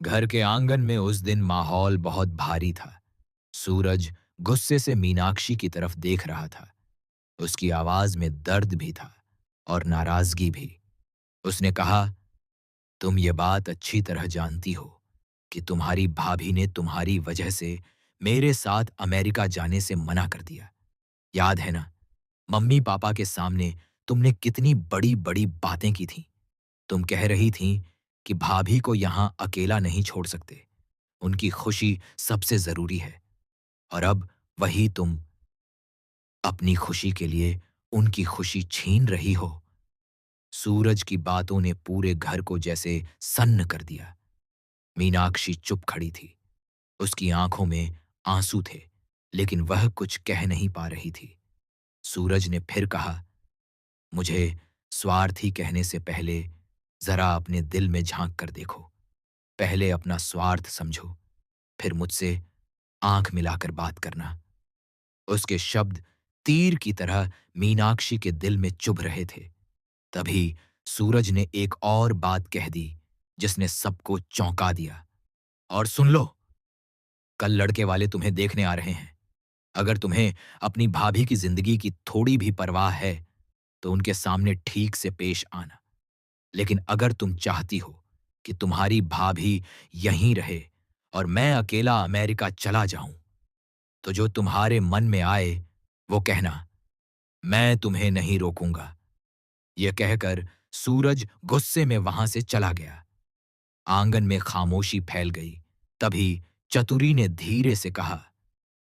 घर के आंगन में उस दिन माहौल बहुत भारी था। सूरज गुस्से से मीनाक्षी की तरफ देख रहा था। उसकी आवाज में दर्द भी था और नाराजगी भी। उसने कहा, तुम ये बात अच्छी तरह जानती हो कि तुम्हारी भाभी ने तुम्हारी वजह से मेरे साथ अमेरिका जाने से मना कर दिया। याद है ना? मम्मी पापा के सामने तुमने कितनी बड़ी बड़ी बातें की थीं। तुम कह रही थीं कि भाभी को यहां अकेला नहीं छोड़ सकते, उनकी खुशी सबसे जरूरी है। और अब वही तुम अपनी खुशी के लिए उनकी खुशी छीन रही हो। सूरज की बातों ने पूरे घर को जैसे सन्न कर दिया। मीनाक्षी चुप खड़ी थी। उसकी आंखों में आंसू थे, लेकिन वह कुछ कह नहीं पा रही थी। सूरज ने फिर कहा, मुझे स्वार्थी कहने से पहले जरा अपने दिल में झांक कर देखो। पहले अपना स्वार्थ समझो, फिर मुझसे आंख मिलाकर बात करना। उसके शब्द तीर की तरह मीनाक्षी के दिल में चुभ रहे थे। तभी सूरज ने एक और बात कह दी जिसने सबको चौंका दिया। और सुन लो, कल लड़के वाले तुम्हें देखने आ रहे हैं। अगर तुम्हें अपनी भाभी की जिंदगी की थोड़ी भी परवाह है तो उनके सामने ठीक से पेश आना। लेकिन अगर तुम चाहती हो कि तुम्हारी भाभी यहीं रहे और मैं अकेला अमेरिका चला जाऊं, तो जो तुम्हारे मन में आए वो कहना, मैं तुम्हें नहीं रोकूंगा। यह कहकर सूरज गुस्से में वहां से चला गया। आंगन में खामोशी फैल गई। तभी चतुरी ने धीरे से कहा,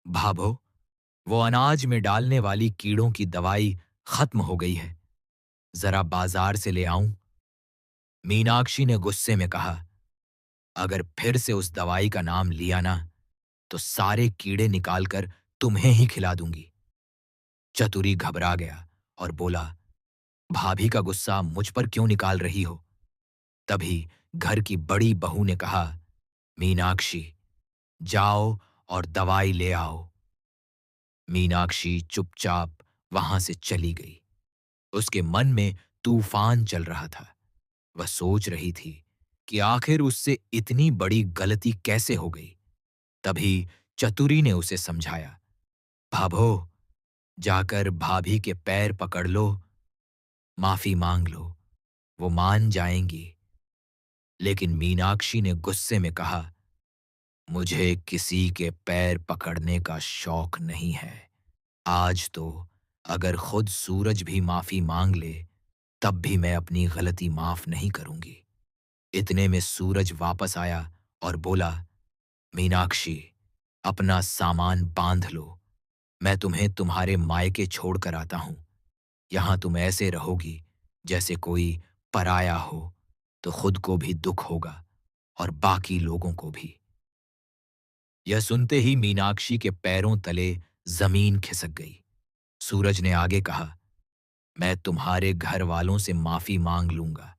भाभो, वो अनाज में डालने वाली कीड़ों की दवाई खत्म हो गई है, जरा बाजार से ले आऊं? मीनाक्षी ने गुस्से में कहा, अगर फिर से उस दवाई का नाम लिया ना, तो सारे कीड़े निकालकर तुम्हें ही खिला दूंगी। चतुरी घबरा गया और बोला, भाभी का गुस्सा मुझ पर क्यों निकाल रही हो? तभी घर की बड़ी बहू ने कहा, मीनाक्षी, जाओ और दवाई ले आओ। मीनाक्षी चुपचाप वहां से चली गई। उसके मन में तूफान चल रहा था। वह सोच रही थी कि आखिर उससे इतनी बड़ी गलती कैसे हो गई। तभी चतुरी ने उसे समझाया, भाभो, जाकर भाभी के पैर पकड़ लो, माफी मांग लो, वो मान जाएंगी। लेकिन मीनाक्षी ने गुस्से में कहा, मुझे किसी के पैर पकड़ने का शौक नहीं है। आज तो अगर खुद सूरज भी माफी मांग ले, तब भी मैं अपनी गलती माफ नहीं करूंगी। इतने में सूरज वापस आया और बोला, मीनाक्षी, अपना सामान बांध लो, मैं तुम्हें तुम्हारे मायके छोड़कर आता हूं। यहां तुम ऐसे रहोगी जैसे कोई पराया हो, तो खुद को भी दुख होगा और बाकी लोगों को भी। यह सुनते ही मीनाक्षी के पैरों तले जमीन खिसक गई। सूरज ने आगे कहा, मैं तुम्हारे घर वालों से माफी मांग लूंगा।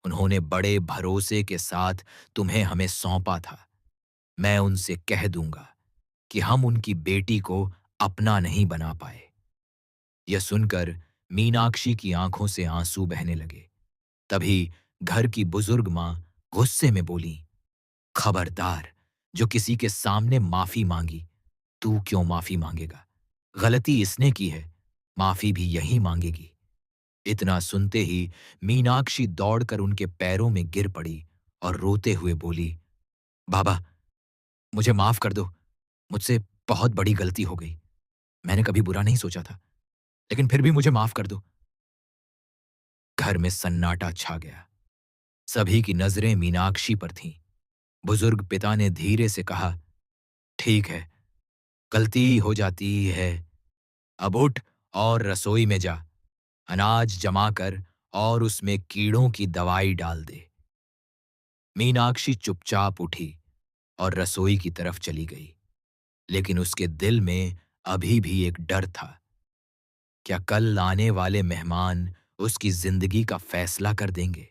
उन्होंने बड़े भरोसे के साथ तुम्हें हमें सौंपा था। मैं उनसे कह दूंगा कि हम उनकी बेटी को अपना नहीं बना पाए। यह सुनकर मीनाक्षी की आंखों से आंसू बहने लगे। तभी घर की बुजुर्ग मां गुस्से में बोली, खबरदार, जो किसी के सामने माफी मांगी, तू क्यों माफी मांगेगा? गलती इसने की है, माफी भी यही मांगेगी। इतना सुनते ही मीनाक्षी दौड़कर उनके पैरों में गिर पड़ी और रोते हुए बोली, बाबा, मुझे माफ कर दो। मुझसे बहुत बड़ी गलती हो गई। मैंने कभी बुरा नहीं सोचा था, लेकिन फिर भी मुझे माफ कर दो। घर में सन्नाटा छा गया। सभी की नजरें मीनाक्षी पर थीं। बुजुर्ग पिता ने धीरे से कहा, ठीक है, गलती हो जाती है। अब उठ और रसोई में जा, अनाज जमा कर और उसमें कीड़ों की दवाई डाल दे। मीनाक्षी चुपचाप उठी और रसोई की तरफ चली गई। लेकिन उसके दिल में अभी भी एक डर था। क्या कल आने वाले मेहमान उसकी जिंदगी का फैसला कर देंगे?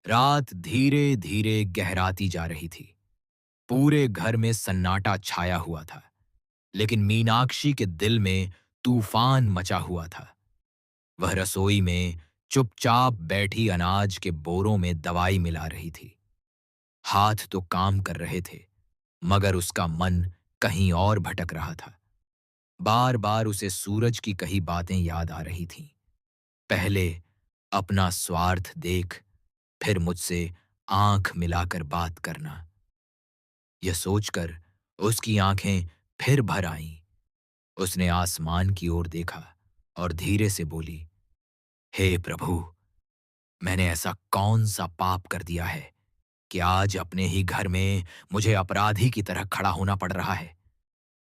रात धीरे धीरे गहराती जा रही थी। पूरे घर में सन्नाटा छाया हुआ था, लेकिन मीनाक्षी के दिल में तूफान मचा हुआ था। वह रसोई में चुपचाप बैठी अनाज के बोरों में दवाई मिला रही थी। हाथ तो काम कर रहे थे, मगर उसका मन कहीं और भटक रहा था। बार बार उसे सूरज की कही बातें याद आ रही थीं। पहले अपना स्वार्थ देख, फिर मुझसे आंख मिलाकर बात करना। यह सोचकर उसकी आंखें फिर भर आईं। उसने आसमान की ओर देखा और धीरे से बोली, हे प्रभु, मैंने ऐसा कौन सा पाप कर दिया है कि आज अपने ही घर में मुझे अपराधी की तरह खड़ा होना पड़ रहा है।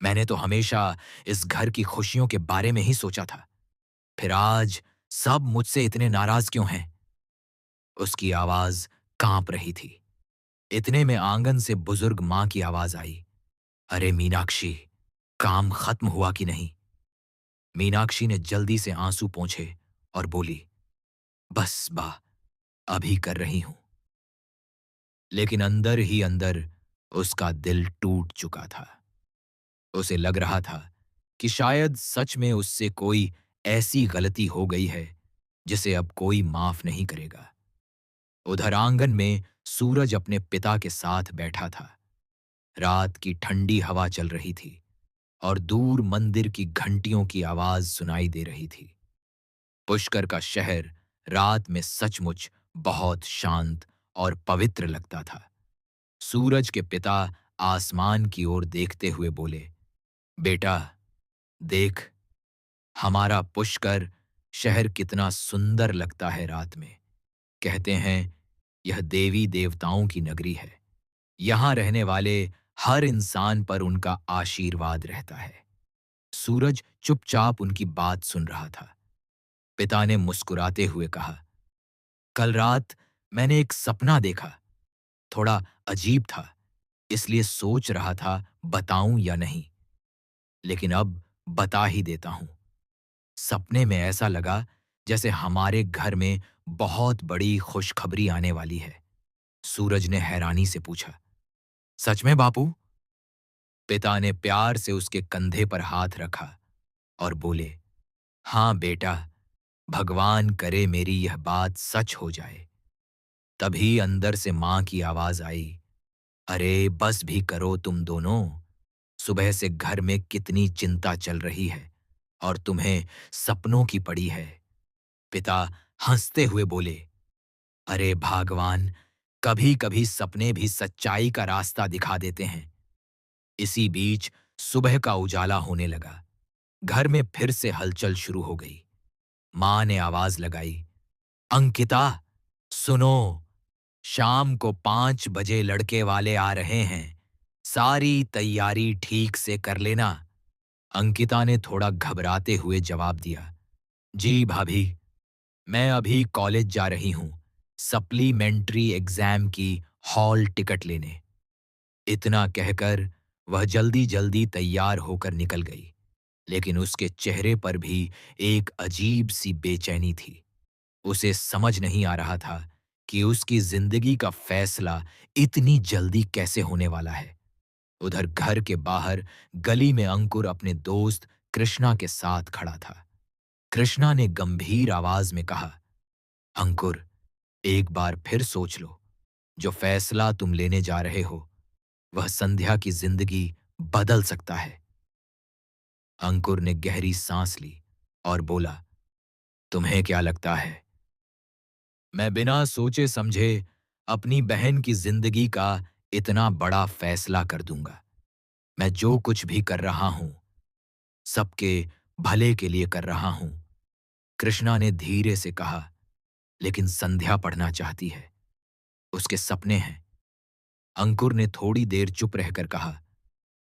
मैंने तो हमेशा इस घर की खुशियों के बारे में ही सोचा था, फिर आज सब मुझसे इतने नाराज क्यों हैं? उसकी आवाज कांप रही थी। इतने में आंगन से बुजुर्ग मां की आवाज आई, अरे मीनाक्षी, काम खत्म हुआ कि नहीं? मीनाक्षी ने जल्दी से आंसू पोंछे और बोली, बस बा, अभी कर रही हूं। लेकिन अंदर ही अंदर उसका दिल टूट चुका था। उसे लग रहा था कि शायद सच में उससे कोई ऐसी गलती हो गई है जिसे अब कोई माफ नहीं करेगा। उधर आंगन में सूरज अपने पिता के साथ बैठा था। रात की ठंडी हवा चल रही थी और दूर मंदिर की घंटियों की आवाज सुनाई दे रही थी। पुष्कर का शहर रात में सचमुच बहुत शांत और पवित्र लगता था। सूरज के पिता आसमान की ओर देखते हुए बोले, बेटा, देख, हमारा पुष्कर शहर कितना सुंदर लगता है रात में। कहते हैं यह देवी देवताओं की नगरी है। यहां रहने वाले हर इंसान पर उनका आशीर्वाद रहता है। सूरज चुपचाप उनकी बात सुन रहा था। पिता ने मुस्कुराते हुए कहा, कल रात मैंने एक सपना देखा। थोड़ा अजीब था, इसलिए सोच रहा था बताऊं या नहीं, लेकिन अब बता ही देता हूं। सपने में ऐसा लगा जैसे हमारे घर में बहुत बड़ी खुशखबरी आने वाली है। सूरज ने हैरानी से पूछा, सच में बापू? पिता ने प्यार से उसके कंधे पर हाथ रखा और बोले, हां बेटा, भगवान करे मेरी यह बात सच हो जाए। तभी अंदर से मां की आवाज आई, अरे बस भी करो तुम दोनों। सुबह से घर में कितनी चिंता चल रही है और तुम्हें सपनों की पड़ी है। पिता हंसते हुए बोले, अरे भगवान, कभी कभी सपने भी सच्चाई का रास्ता दिखा देते हैं। इसी बीच सुबह का उजाला होने लगा। घर में फिर से हलचल शुरू हो गई। मां ने आवाज लगाई, अंकिता, सुनो, शाम को 5 बजे लड़के वाले आ रहे हैं। सारी तैयारी ठीक से कर लेना। अंकिता ने थोड़ा घबराते हुए जवाब दिया, जी भाभी, मैं अभी कॉलेज जा रही हूं, सप्लीमेंट्री एग्जाम की हॉल टिकट लेने। इतना कहकर वह जल्दी जल्दी तैयार होकर निकल गई, लेकिन उसके चेहरे पर भी एक अजीब सी बेचैनी थी। उसे समझ नहीं आ रहा था कि उसकी जिंदगी का फैसला इतनी जल्दी कैसे होने वाला है। उधर घर के बाहर गली में अंकुर अपने दोस्त कृष्णा के साथ खड़ा था। कृष्णा ने गंभीर आवाज में कहा, अंकुर, एक बार फिर सोच लो। जो फैसला तुम लेने जा रहे हो वह संध्या की जिंदगी बदल सकता है। अंकुर ने गहरी सांस ली और बोला, तुम्हें क्या लगता है? मैं बिना सोचे समझे अपनी बहन की जिंदगी का इतना बड़ा फैसला कर दूंगा। मैं जो कुछ भी कर रहा हूं, सबके भले के लिए कर रहा हूं। कृष्णा ने धीरे से कहा, लेकिन संध्या पढ़ना चाहती है, उसके सपने हैं। अंकुर ने थोड़ी देर चुप रहकर कहा,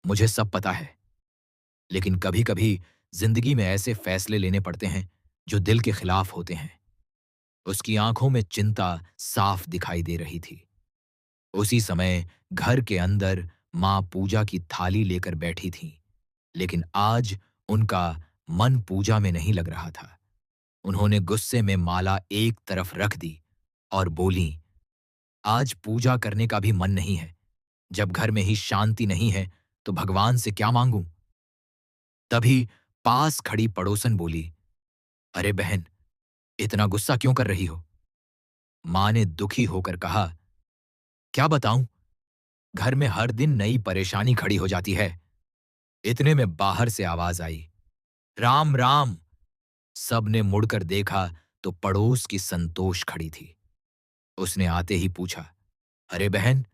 मुझे सब पता है, लेकिन कभी कभी जिंदगी में ऐसे फैसले लेने पड़ते हैं जो दिल के खिलाफ होते हैं। उसकी आंखों में चिंता साफ दिखाई दे रही थी। उसी समय घर के अंदर मां पूजा की थाली लेकर बैठी थीं, लेकिन आज उनका मन पूजा में नहीं लग रहा था। उन्होंने गुस्से में माला एक तरफ रख दी और बोली, आज पूजा करने का भी मन नहीं है। जब घर में ही शांति नहीं है तो भगवान से क्या मांगूं? तभी पास खड़ी पड़ोसन बोली, अरे बहन, इतना गुस्सा क्यों कर रही हो? मां ने दुखी होकर कहा, क्या बताऊं, घर में हर दिन नई परेशानी खड़ी हो जाती है। इतने में बाहर से आवाज आई, राम राम। सबने मुड़कर देखा तो पड़ोस की संतोष खड़ी थी। उसने आते ही पूछा, अरे बहन,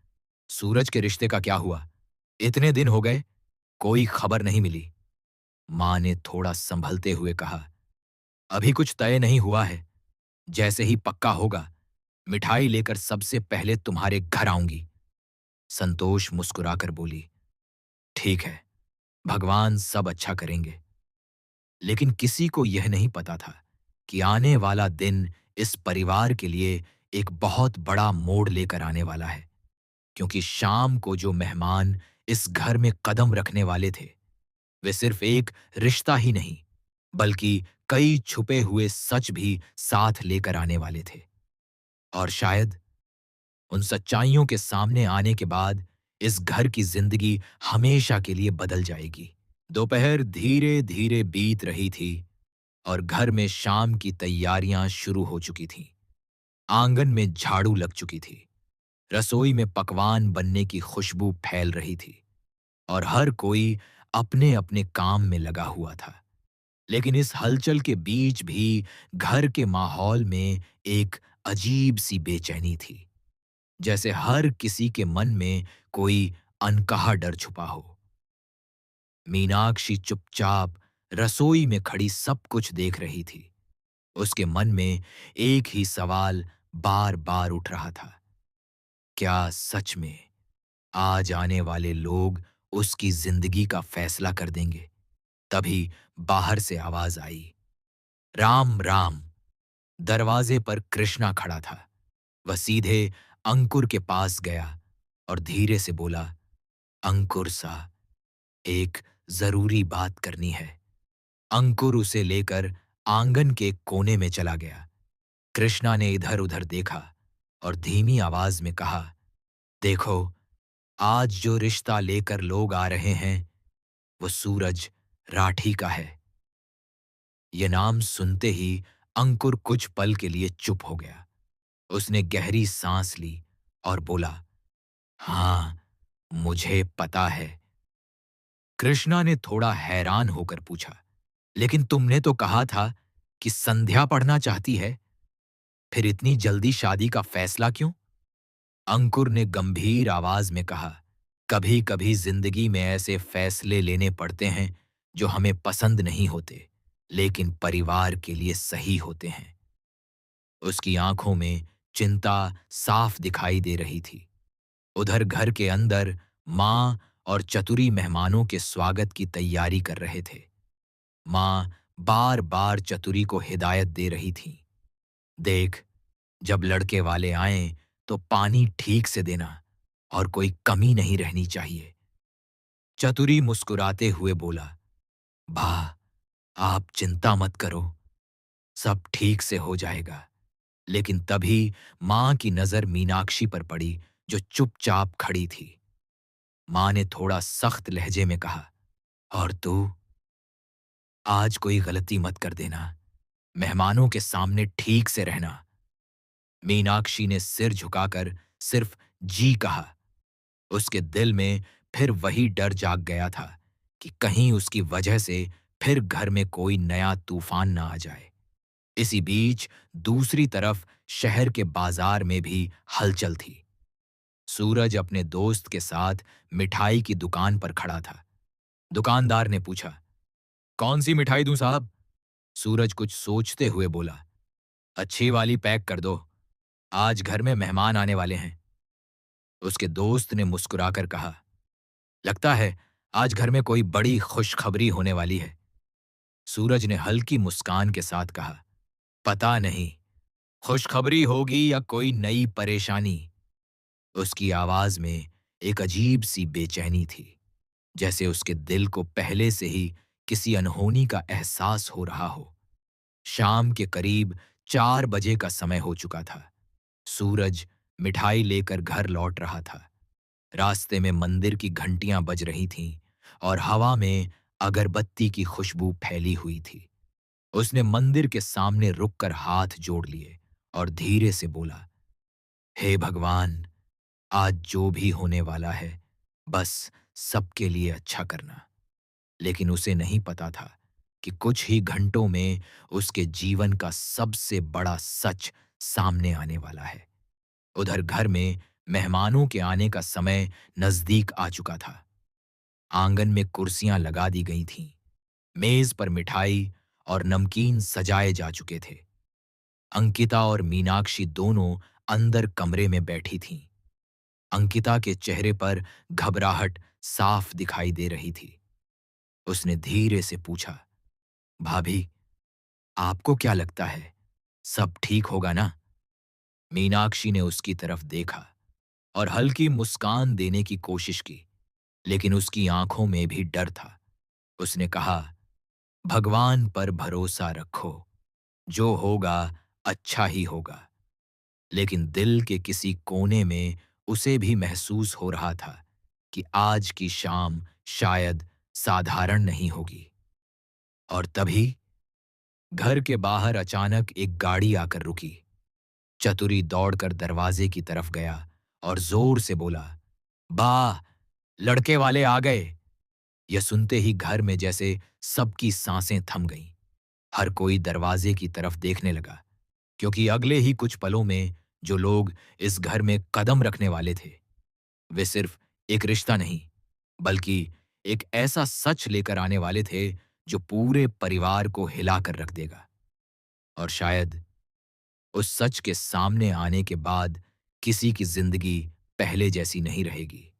सूरज के रिश्ते का क्या हुआ? इतने दिन हो गए, कोई खबर नहीं मिली। मां ने थोड़ा संभलते हुए कहा, अभी कुछ तय नहीं हुआ है। जैसे ही पक्का होगा, मिठाई लेकर सबसे पहले तुम्हारे घर आऊंगी। संतोष मुस्कुराकर बोली, ठीक है, भगवान सब अच्छा करेंगे। लेकिन किसी को यह नहीं पता था कि आने वाला दिन इस परिवार के लिए एक बहुत बड़ा मोड़ लेकर आने वाला है। क्योंकि शाम को जो मेहमान इस घर में कदम रखने वाले थे, वे सिर्फ एक रिश्ता ही नहीं, बल्कि कई छुपे हुए सच भी साथ लेकर आने वाले थे। और शायद उन सच्चाइयों के सामने आने के बाद इस घर की जिंदगी हमेशा के लिए बदल जाएगी। दोपहर धीरे धीरे बीत रही थी और घर में शाम की तैयारियां शुरू हो चुकी थीं। आंगन में झाड़ू लग चुकी थी, रसोई में पकवान बनने की खुशबू फैल रही थी और हर कोई अपने अपने काम में लगा हुआ था। लेकिन इस हलचल के बीच भी घर के माहौल में एक अजीब सी बेचैनी थी, जैसे हर किसी के मन में कोई अनकहा डर छुपा हो। मीनाक्षी चुपचाप रसोई में खड़ी सब कुछ देख रही थी। उसके मन में एक ही सवाल बार बार उठ रहा था, क्या सच में आज आने वाले लोग उसकी जिंदगी का फैसला कर देंगे? तभी बाहर से आवाज आई, राम राम। दरवाजे पर कृष्णा खड़ा था। वह सीधे अंकुर के पास गया और धीरे से बोला, अंकुर सा, एक जरूरी बात करनी है। अंकुर उसे लेकर आंगन के कोने में चला गया। कृष्णा ने इधर उधर देखा और धीमी आवाज में कहा, देखो, आज जो रिश्ता लेकर लोग आ रहे हैं वो सूरज राठी का है। ये नाम सुनते ही अंकुर कुछ पल के लिए चुप हो गया। उसने गहरी सांस ली और बोला, हाँ, मुझे पता है। कृष्णा ने थोड़ा हैरान होकर पूछा, लेकिन तुमने तो कहा था कि संध्या पढ़ना चाहती है, फिर इतनी जल्दी शादी का फैसला क्यों? अंकुर ने गंभीर आवाज में कहा, कभी कभी जिंदगी में ऐसे फैसले लेने पड़ते हैं जो हमें पसंद नहीं होते, लेकिन परिवार के लिए सही होते हैं। उसकी आंखों में चिंता साफ दिखाई दे रही थी। उधर घर के अंदर मां और चतुरी मेहमानों के स्वागत की तैयारी कर रहे थे। मां बार बार चतुरी को हिदायत दे रही थी, देख, जब लड़के वाले आएं तो पानी ठीक से देना और कोई कमी नहीं रहनी चाहिए। चतुरी मुस्कुराते हुए बोला, भा, आप चिंता मत करो, सब ठीक से हो जाएगा। लेकिन तभी मां की नजर मीनाक्षी पर पड़ी, जो चुपचाप खड़ी थी। मां ने थोड़ा सख्त लहजे में कहा, और तू आज कोई गलती मत कर देना, मेहमानों के सामने ठीक से रहना। मीनाक्षी ने सिर झुकाकर सिर्फ जी कहा। उसके दिल में फिर वही डर जाग गया था कि कहीं उसकी वजह से फिर घर में कोई नया तूफान ना आ जाए। इसी बीच दूसरी तरफ शहर के बाजार में भी हलचल थी। सूरज अपने दोस्त के साथ मिठाई की दुकान पर खड़ा था। दुकानदार ने पूछा, कौन सी मिठाई दूं साहब? सूरज कुछ सोचते हुए बोला, अच्छी वाली पैक कर दो, आज घर में मेहमान आने वाले हैं। उसके दोस्त ने मुस्कुराकर कहा, लगता है आज घर में कोई बड़ी खुशखबरी होने वाली है। सूरज ने हल्की मुस्कान के साथ कहा, पता नहीं, खुशखबरी होगी या कोई नई परेशानी। उसकी आवाज में एक अजीब सी बेचैनी थी, जैसे उसके दिल को पहले से ही किसी अनहोनी का एहसास हो रहा हो। शाम के करीब 4 बजे का समय हो चुका था। सूरज मिठाई लेकर घर लौट रहा था। रास्ते में मंदिर की घंटियां बज रही थीं और हवा में अगरबत्ती की खुशबू फैली हुई थी। उसने मंदिर के सामने रुककर हाथ जोड़ लिए और धीरे से बोला, हे भगवान, आज जो भी होने वाला है, बस सबके लिए अच्छा करना। लेकिन उसे नहीं पता था कि कुछ ही घंटों में उसके जीवन का सबसे बड़ा सच सामने आने वाला है। उधर घर में मेहमानों के आने का समय नजदीक आ चुका था। आंगन में कुर्सियां लगा दी गई थीं। मेज पर मिठाई और नमकीन सजाए जा चुके थे। अंकिता और मीनाक्षी दोनों अंदर कमरे में बैठी थीं। अंकिता के चेहरे पर घबराहट साफ दिखाई दे रही थी। उसने धीरे से पूछा, भाभी, आपको क्या लगता है, सब ठीक होगा ना? मीनाक्षी ने उसकी तरफ देखा और हल्की मुस्कान देने की कोशिश की, लेकिन उसकी आंखों में भी डर था। उसने कहा, भगवान पर भरोसा रखो, जो होगा अच्छा ही होगा। लेकिन दिल के किसी कोने में उसे भी महसूस हो रहा था कि आज की शाम शायद साधारण नहीं होगी। और तभी घर के बाहर अचानक एक गाड़ी आकर रुकी। चतुरी दौड़कर दरवाजे की तरफ गया और जोर से बोला, वाह, लड़के वाले आ गए। यह सुनते ही घर में जैसे सबकी सांसें थम गईं। हर कोई दरवाजे की तरफ देखने लगा, क्योंकि अगले ही कुछ पलों में जो लोग इस घर में कदम रखने वाले थे, वे सिर्फ एक रिश्ता नहीं, बल्कि एक ऐसा सच लेकर आने वाले थे जो पूरे परिवार को हिलाकर रख देगा। और शायद उस सच के सामने आने के बाद किसी की जिंदगी पहले जैसी नहीं रहेगी।